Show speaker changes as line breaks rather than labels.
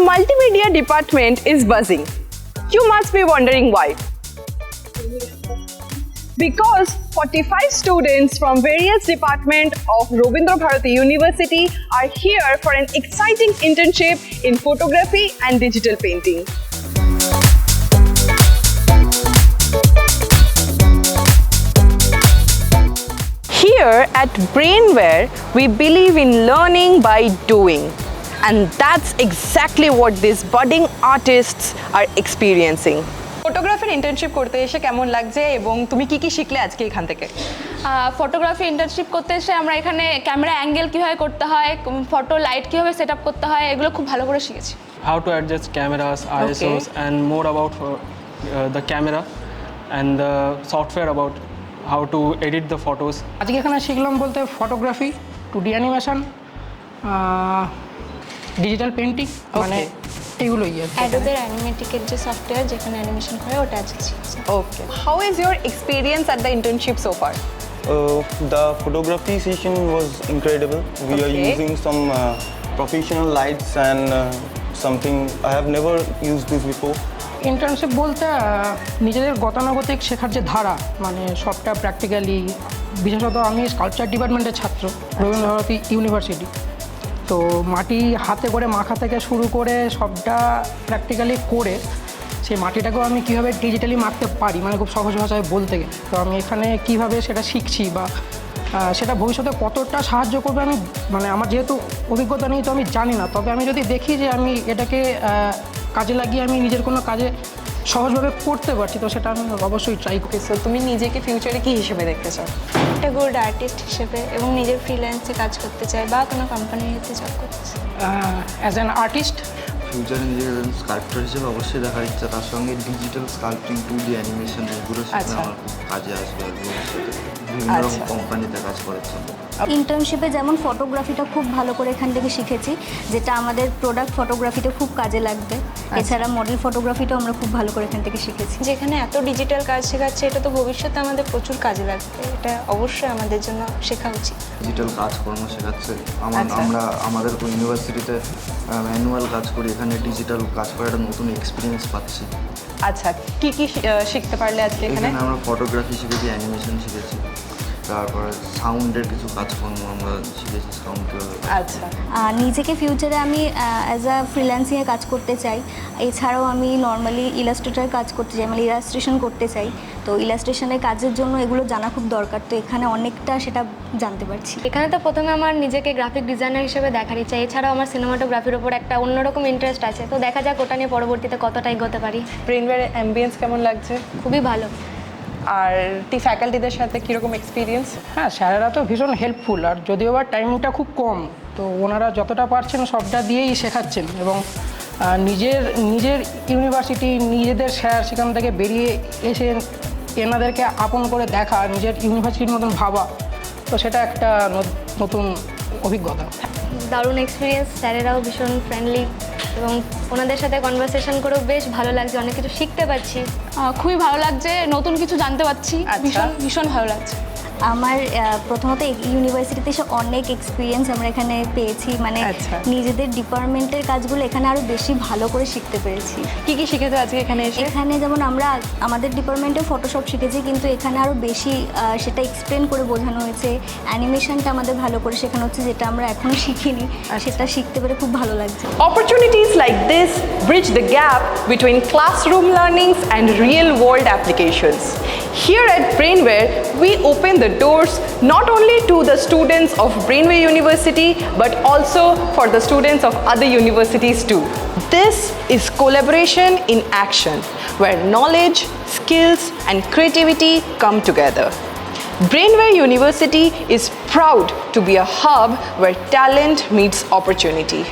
multimedia department is buzzing. You must be wondering why. Because 45 students from various departments of Rabindra Bharati University are here for an exciting internship in photography and digital painting. Here at Brainware, we believe in learning by doing. And that's exactly what these budding artists are experiencing. ফটোগ্রাফির internship করতে এসে কেমন লাগছে এবং তুমি কি কি শিখলে আজকে এখান থেকে?
ফটোগ্রাফি ইন্টার্নশিপ করতে এসে আমরা এখানে ক্যামেরা অ্যাঙ্গেল কীভাবে করতে হয়, ফটো লাইট কীভাবে সেট আপ করতে হয়, এগুলো খুব ভালো করে শিখেছি।
How to adjust cameras, ISOs, and more about the camera and the software about how to edit the photos.
আজকে এখানে শিখলাম বলতে photography, 2D animation, digital painting, মানে এগুলোই।
অ্যাডোবের অ্যানিমেটিকের যে সফটওয়্যার যেখানে অ্যানিমেশন করে ওটা আজকে শিখেছি।
Okay. How is your experience at the internship so far?
The photography session was incredible. We are using some professional lights and something I have never used this before.
Internship বলতে নিজেদের গতানুগতিক শেখার যে ধারা, মানে সবটা প্র্যাকটিক্যালি, বিশেষত আমি স্কাল্পচার ডিপার্টমেন্টের ছাত্র রবীন্দ্র ভারতী ইউনিভার্সিটি, তো মাটি হাতে করে মাখা থেকে শুরু করে সবটা প্র্যাকটিক্যালি করে সেই মাটিটাকেও আমি কীভাবে ডিজিটালি মাখতে পারি, মানে খুব সহজ ভাষায় বলতে গেলে, তো আমি এখানে কীভাবে সেটা শিখছি বা সেটা ভবিষ্যতে কতটা সাহায্য করবে আমি, মানে আমার যেহেতু অভিজ্ঞতা নেই তো আমি জানি না, তবে আমি যদি দেখি যে আমি এটাকে কাজে লাগিয়ে আমি নিজের কোনো কাজে সহজভাবে করতে পারছি, তো সেটা আমি অবশ্যই ট্রাই করি।
সো তুমি নিজেকে ফিউচারে কি হিসেবে দেখতে চাও?
একটা গুড আর্টিস্ট হিসেবে, এবং নিজের ফ্রিল্যান্সে কাজ করতে চাই বা কোনো কোম্পানির সাথে জব করতে চাই।
অ্যাজ অ্যান আর্টিস্ট
ফিউচারে নিজের স্কাল্পচার হিসেবে অবশ্যই দেখার ইচ্ছা, তার সঙ্গে ডিজিটাল স্কাল্পটিং, 2D অ্যানিমেশন, এগুলো শিখলে আমার খুব কাজে আসবে ভবিষ্যতে বিভিন্ন রকম কোম্পানিতে কাজ করার জন্য।
ইন্টার্নশিপে যেমন ফটোগ্রাফিটা খুব ভালো করে এখান থেকে শিখেছি, যেটা আমাদের প্রোডাক্ট ফটোগ্রাফিতে খুব কাজে লাগবে। এছাড়া মডেল ফটোগ্রাফিটাও আমরা খুব ভালো করে এখান থেকে শিখেছি।
যেখানে এত ডিজিটাল কাজ শেখাচ্ছে, এটা তো ভবিষ্যতে আমাদের প্রচুর কাজে লাগবে, এটা অবশ্যই আমাদের জন্য শেখা উচিত।
ডিজিটাল কাজকর্ম শেখাচ্ছে, আমরা আমাদের ইউনিভার্সিটিতে ম্যানুয়াল কাজ করি, এখানে ডিজিটাল কাজ করার একটা নতুন এক্সপিরিয়েন্স পাচ্ছি।
আচ্ছা, কি কি শিখতে পারলে আজকে এখানে?
আমরা ফটোগ্রাফি শিখেছি, অ্যানিমেশন শিখেছি, তারপরে সাউন্ডের কিছু কাজকর্ম আমরা শিখেছি, সাউন্ড কীভাবে।
আচ্ছা,
নিজেকে ফিউচারে আমি অ্যাজ আ ফ্রিল্যান্সিংয়ে কাজ করতে চাই। এছাড়াও আমি নর্মালি ইলাস্ট্রেটর কাজ করতে চাই, মানে ইলাস্ট্রেশন করতে চাই। তো ইলাস্ট্রেশনের কাজের জন্য এগুলো জানা খুব দরকার, তো এখানে অনেকটা সেটা জানতে পারছি।
এখানে তো প্রথমে আমার নিজেকে গ্রাফিক ডিজাইনার হিসেবে দেখার ইচ্ছা, এছাড়াও আমার সিনেমাটোগ্রাফির ওপর একটা অন্যরকম ইন্টারেস্ট আছে, তো দেখা যাক ওটা নিয়ে পরবর্তীতে কতটা এগোতে পারি।
ব্রেনওয়্যার অ্যাম্বিয়েন্স কেমন লাগছে?
খুবই ভালো।
আর ফ্যাকাল্টিদের সাথে কীরকম এক্সপিরিয়েন্স?
হ্যাঁ, স্যারেরা তো ভীষণ হেল্পফুল, আর যদিও বা টাইমটা খুব কম, তো ওনারা যতটা পারছেন সবটা দিয়েই শেখাচ্ছেন, এবং নিজের ইউনিভার্সিটি, নিজেদের স্যার, সেখান থেকে বেরিয়ে এসে এনাদেরকে আপন করে দেখা, নিজের ইউনিভার্সিটির মতন ভাবা, তো সেটা একটা নতুন অভিজ্ঞতা।
দারুণ এক্সপিরিয়েন্স, স্যারেরাও ভীষণ ফ্রেন্ডলি, এবং ওনাদের সাথে কনভারসেশন করেও বেশ ভালো লাগছে, অনেক কিছু শিখতে পারছি। খুবই ভালো লাগছে, নতুন কিছু জানতে পারছি, ভীষণ ভালো লাগছে।
আমার প্রথমত ইউনিভার্সিটিতে এসে অনেক এক্সপিরিয়েন্স আমরা এখানে পেয়েছি, মানে নিজেদের ডিপার্টমেন্টের কাজগুলো এখানে আরও বেশি ভালো করে শিখতে পেরেছি।
কি কি শিখেছো আজকে এখানে এসে?
এখানে যেমন আমরা আমাদের ডিপার্টমেন্টে ফটোশপ শিখেছি, কিন্তু এখানে আরও বেশি সেটা এক্সপ্লেন করে বোঝানো হয়েছে। অ্যানিমেশনটা আমাদের ভালো করে শেখানো হচ্ছে, যেটা আমরা এখনও শিখিনি, সেটা শিখতে পেরে খুব ভালো লাগছে।
Opportunities like this bridge the gap between classroom learnings and real-world applications. Here at Brainware, we open the doors not only to the students of Brainware University, but also for the students of other universities too. This is collaboration in action, where knowledge, skills, and creativity come together. Brainware University is proud to be a hub where talent meets opportunity.